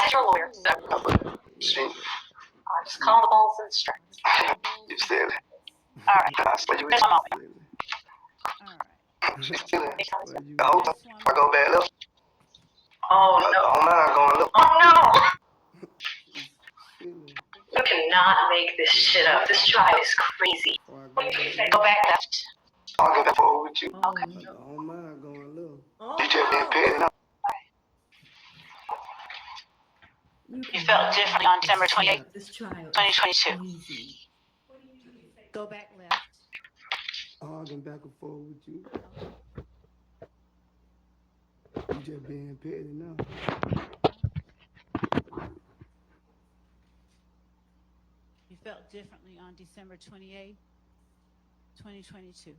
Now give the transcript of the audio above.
as your lawyer, so She, I just call the balls and strings. you silly. All right. I swear you Just one moment. All right. She's silly. Because- The whole time I go back left. Oh I no. don't mind going left. Oh no. You cannot make this shit up. This trial is crazy. Go back left. I'll go back forward with you. Okay. I don't mind going low. You just being petty now. You felt differently on December 28th, This trial is 2022. crazy. Go back left. Arguing back and forth with you. You just being petty now. You felt differently on December 28th, 2022.